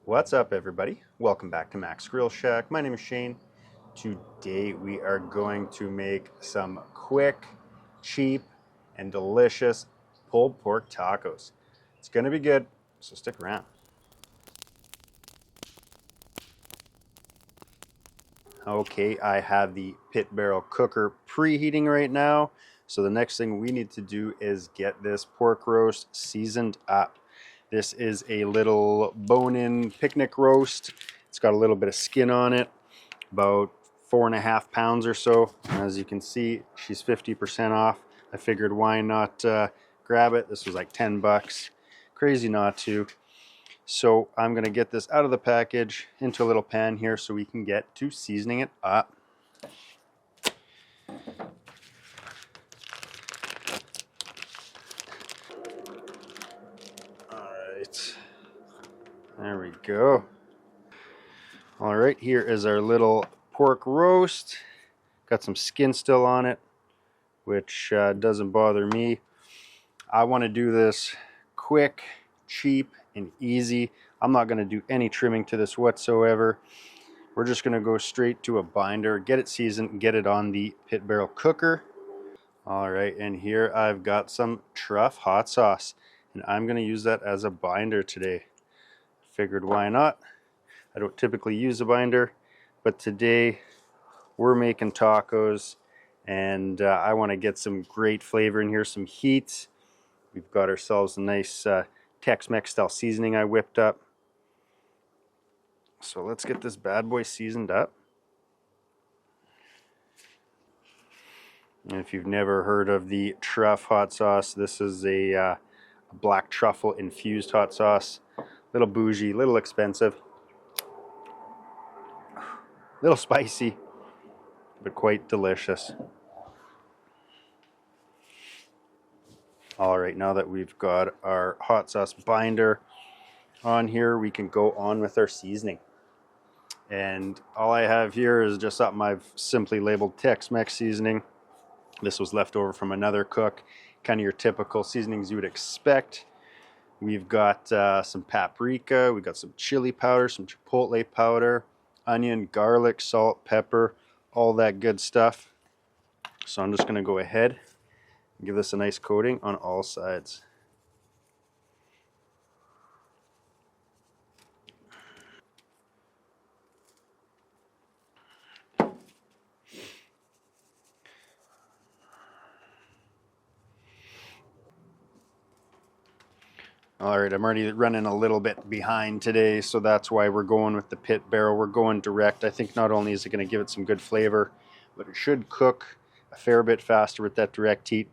What's up, everybody? Welcome back to Mac's Grill Shack. My name is Shane. Today we are going to make some quick, cheap, and delicious pulled pork tacos. It's going to be good, so stick around. Okay, I have the pit barrel cooker preheating right now. So the next thing we need to do is get this pork roast seasoned up. This is a little bone-in picnic roast. It's got a little bit of skin on it, about 4.5 pounds or so. As you can see, she's 50% off. I figured why not grab it. This was like 10 bucks. Crazy not to. So I'm going to get this out of the package into a little pan here so we can get to seasoning it up. Alright, there we go. Alright, here is our little pork roast. Got some skin still on it, which doesn't bother me. I want to do this quick, cheap, and easy. I'm not going to do any trimming to this whatsoever. We're just going to go straight to a binder, get it seasoned, and get it on the pit barrel cooker. Alright, and here I've got some truff hot sauce, and I'm going to use that as a binder today. Figured why not? I don't typically use a binder, but today we're making tacos, and I want to get some great flavor in here, some heat. We've got ourselves a nice Tex-Mex style seasoning I whipped up. So let's get this bad boy seasoned up. And if you've never heard of the truff hot sauce, this is a black truffle infused hot sauce. Little bougie, little expensive, little spicy, but quite delicious. Alright, now that we've got our hot sauce binder on here, we can go on with our seasoning. And all I have here is just something I've simply labeled Tex-Mex seasoning. This was left over from another cook, kind of your typical seasonings you would expect. We've got some paprika, we've got some chili powder, some chipotle powder, onion, garlic, salt, pepper, all that good stuff. So I'm just going to go ahead and give this a nice coating on all sides. Alright, I'm already running a little bit behind today, so that's why we're going with the pit barrel. We're going direct. I think not only is it going to give it some good flavor, but it should cook a fair bit faster with that direct heat.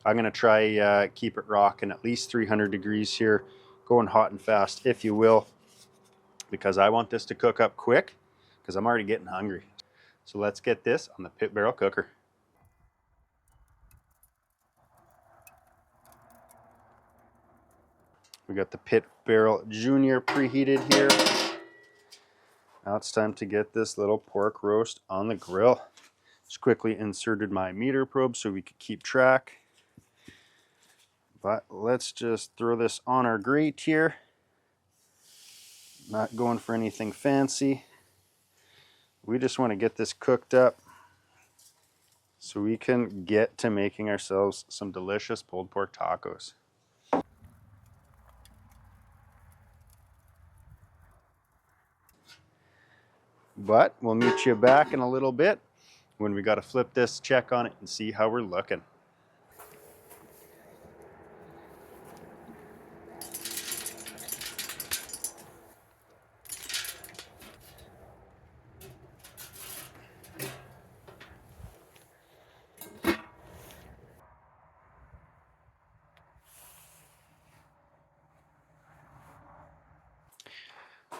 I'm going to try keep it rocking at least 300 degrees here, going hot and fast, if you will, because I want this to cook up quick, because I'm already getting hungry. So let's get this on the pit barrel cooker. We got the pit barrel junior preheated here. Now it's time to get this little pork roast on the grill. Just quickly inserted my meter probe so we could keep track. But let's just throw this on our grate here. Not going for anything fancy. We just want to get this cooked up so we can get to making ourselves some delicious pulled pork tacos. But we'll meet you back in a little bit when we got to flip this, check on it, and see how we're looking.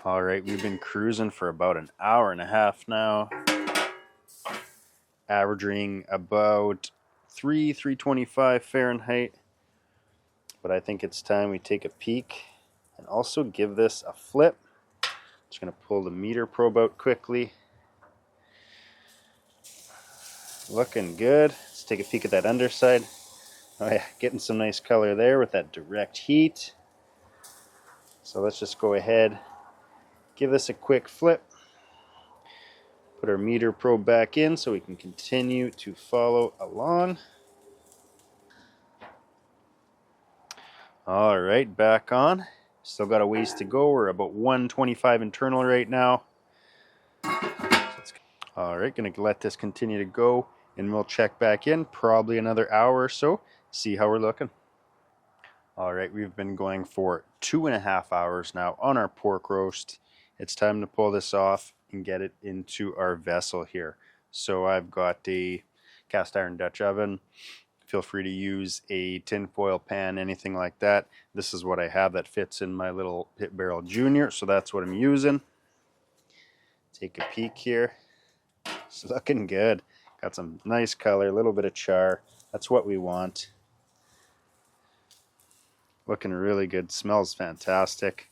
All right, we've been cruising for about an hour and a half now, averaging about 325 Fahrenheit. But I think it's time we take a peek and also give this a flip. Just going to pull the meter probe out quickly. Looking good. Let's take a peek at that underside. Oh yeah, getting some nice color there with that direct heat. So let's just go ahead Give this a quick flip. Put our meter probe back in so we can continue to follow along. All right, back on. Still got a ways to go. We're about 125 internal right now. All right, gonna let this continue to go and we'll check back in probably another hour or so, see how we're looking. All right, we've been going for 2.5 hours now on our pork roast. It's time to pull this off and get it into our vessel here. So I've got a cast iron Dutch oven. Feel free to use a tin foil pan, anything like that. This is what I have that fits in my little Pit Barrel Junior, so that's what I'm using. Take a peek here. It's looking good. Got some nice color, a little bit of char. That's what we want. Looking really good, smells fantastic.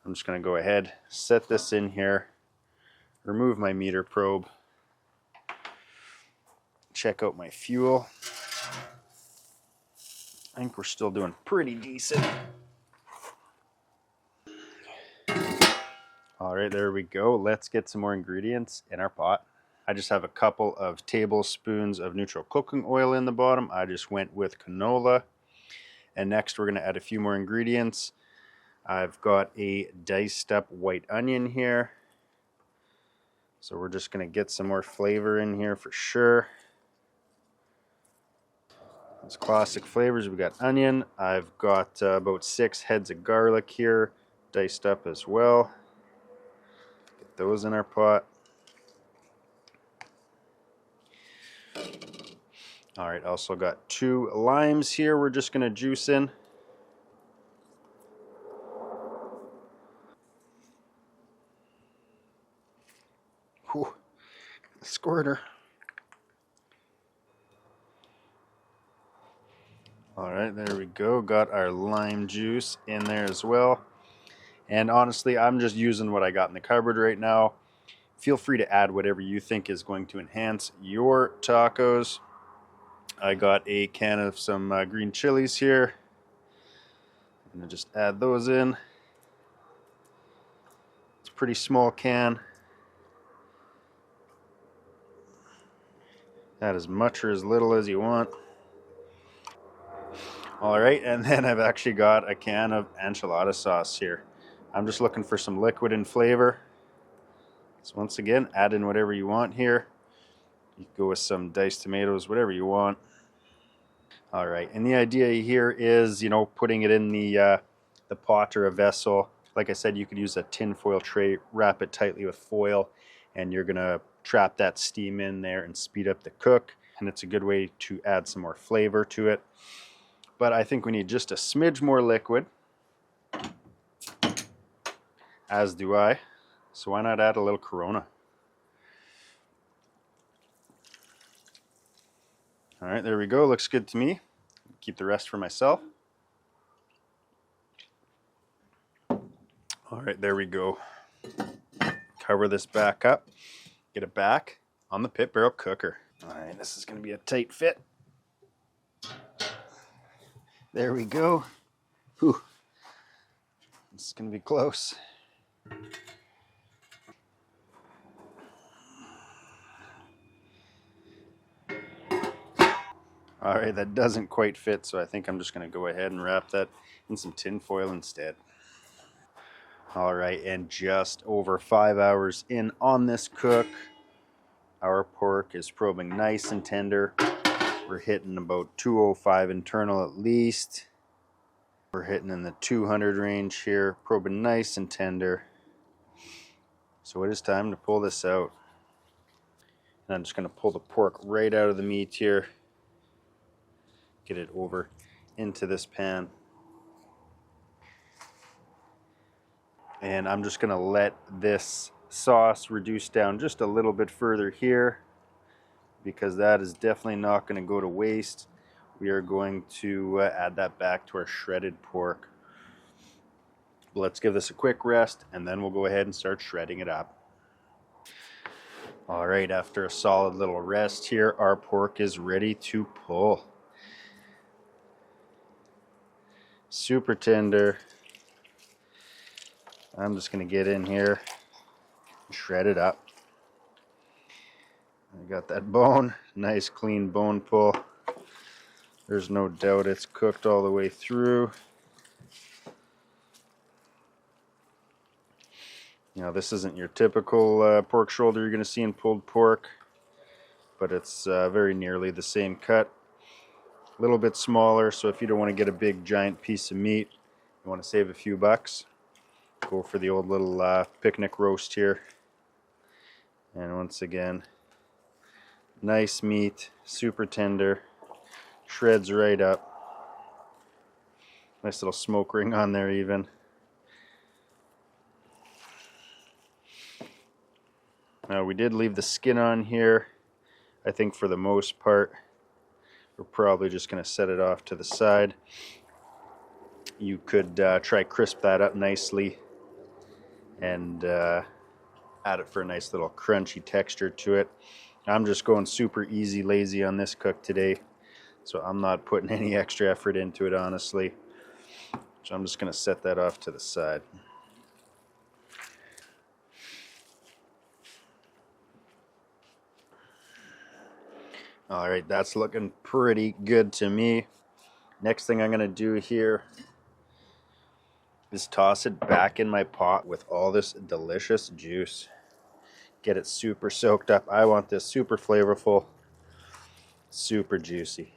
I'm just going to go ahead, set this in here, remove my meter probe, check out my fuel. I think we're still doing pretty decent. All right, there we go. Let's get some more ingredients in our pot. I just have a couple of tablespoons of neutral cooking oil in the bottom. I just went with canola. And next we're going to add a few more ingredients. I've got a diced up white onion here. So we're just going to get some more flavor in here for sure. Those classic flavors. We've got onion. I've got about 6 heads of garlic here, diced up as well. Get those in our pot. All right, also got 2 limes here we're just going to juice in. Whew, squirter. All right, there we go. Got our lime juice in there as well. And honestly, I'm just using what I got in the cupboard right now. Feel free to add whatever you think is going to enhance your tacos. I got a can of some green chilies here. I'm gonna just add those in. It's a pretty small can. Add as much or as little as you want. All right, and then I've actually got a can of enchilada sauce here. I'm just looking for some liquid and flavor. So once again, add in whatever you want here. You can go with some diced tomatoes, whatever you want. All right, and the idea here is, you know, putting it in the pot or a vessel. Like I said, you could use a tin foil tray, wrap it tightly with foil, and you're gonna trap that steam in there and speed up the cook. And it's a good way to add some more flavor to it. But I think we need just a smidge more liquid, as do I. So why not add a little Corona? All right, there we go. Looks good to me. Keep the rest for myself. All right, there we go. Cover this back up. Get it back on the pit barrel cooker. All right, this is going to be a tight fit. There we go. Whew. This is going to be close. All right, that doesn't quite fit, so I think I'm just going to go ahead and wrap that in some tin foil instead. All right, and just over 5 hours in on this cook, our pork is probing nice and tender. We're hitting about 205 internal at least. We're hitting in the 200 range here, probing nice and tender. So it is time to pull this out. And I'm just going to pull the pork right out of the meat here. Get it over into this pan. And I'm just going to let this sauce reduce down just a little bit further here, because that is definitely not going to go to waste. We are going to add that back to our shredded pork. Let's give this a quick rest, and then we'll go ahead and start shredding it up. All right, after a solid little rest here, our pork is ready to pull. Super tender. I'm just going to get in here and shred it up. I got that bone, nice clean bone pull. There's no doubt it's cooked all the way through. You know, this isn't your typical pork shoulder you're going to see in pulled pork, but it's very nearly the same cut. A little bit smaller, so if you don't want to get a big giant piece of meat, you want to save a few bucks, go for the old little picnic roast here. And once again, nice meat, super tender, shreds right up. Nice little smoke ring on there even. Now we did leave the skin on here. I think for the most part, we're probably just going to set it off to the side. You could try crisp that up nicely and add it for a nice little crunchy texture to it. I'm just going super easy, lazy on this cook today, so I'm not putting any extra effort into it, honestly. So I'm just going to set that off to the side. Alright, that's looking pretty good to me. Next thing I'm going to do here is toss it back in my pot with all this delicious juice. Get it super soaked up. I want this super flavorful, super juicy.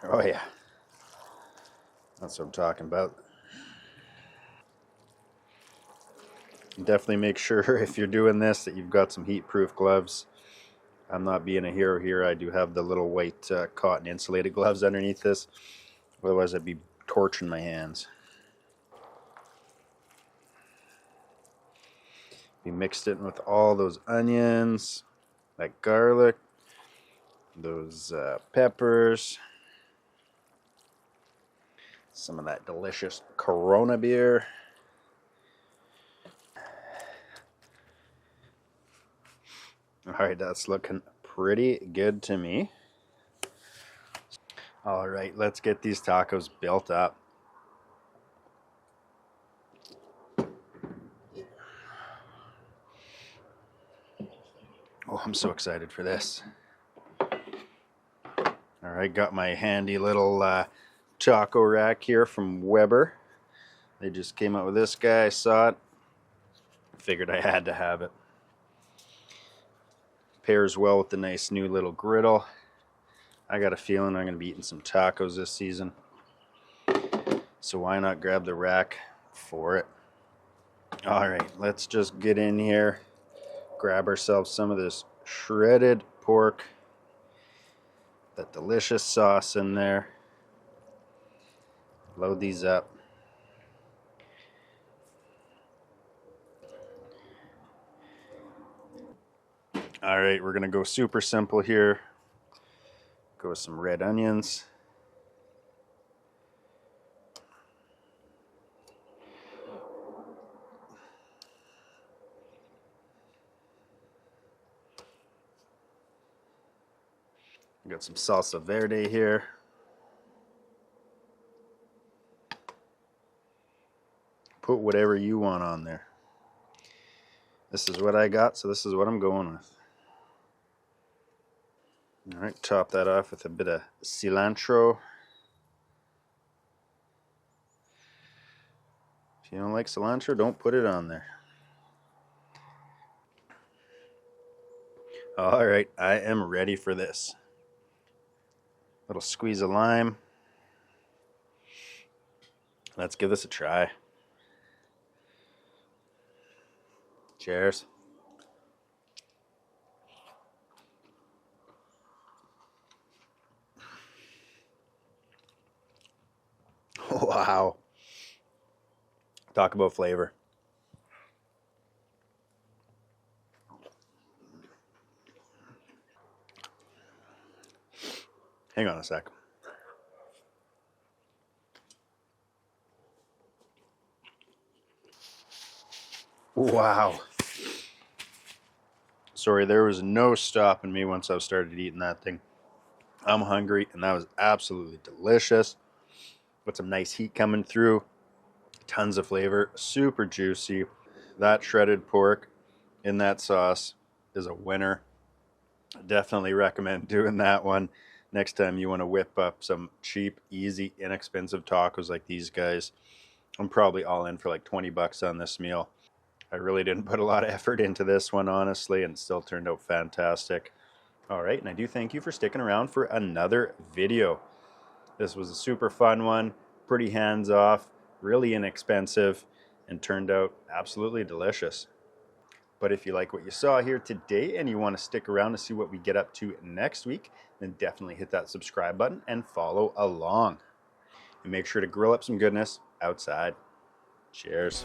Oh yeah, that's what I'm talking about. Definitely make sure if you're doing this that you've got some heat-proof gloves. I'm not being a hero here. I do have the little white cotton insulated gloves underneath this. Otherwise I'd be torching my hands. We mixed it with all those onions, that garlic, those peppers, some of that delicious Corona beer. Alright, that's looking pretty good to me. Alright, let's get these tacos built up. Oh, I'm so excited for this. Alright, got my handy little taco rack here from Weber. They just came out with this guy. I saw it. Figured I had to have it. Pairs well with the nice new little griddle. I got a feeling I'm going to be eating some tacos this season. So why not grab the rack for it? Alright, let's just get in here. Grab ourselves some of this shredded pork. That delicious sauce in there. Load these up. Alright, we're going to go super simple here. Go with some red onions. Got some salsa verde here. Put whatever you want on there. This is what I got, so this is what I'm going with. Alright, top that off with a bit of cilantro. If you don't like cilantro, don't put it on there. Alright, I am ready for this. Little squeeze of lime. Let's give this a try. Cheers. Wow. Talk about flavor. Hang on a sec. Wow. Sorry, there was no stopping me once I started eating that thing. I'm hungry, and that was absolutely delicious. With some nice heat coming through, tons of flavor, super juicy. That shredded pork in that sauce is a winner. Definitely recommend doing that one next time you want to whip up some cheap, easy, inexpensive tacos like these guys. I'm probably all in for like 20 bucks on this meal. I really didn't put a lot of effort into this one, honestly, and it still turned out fantastic. All right, and I do thank you for sticking around for another video. This was a super fun one, pretty hands-off, really inexpensive, and turned out absolutely delicious. But if you like what you saw here today and you want to stick around to see what we get up to next week, then definitely hit that subscribe button and follow along. And make sure to grill up some goodness outside. Cheers.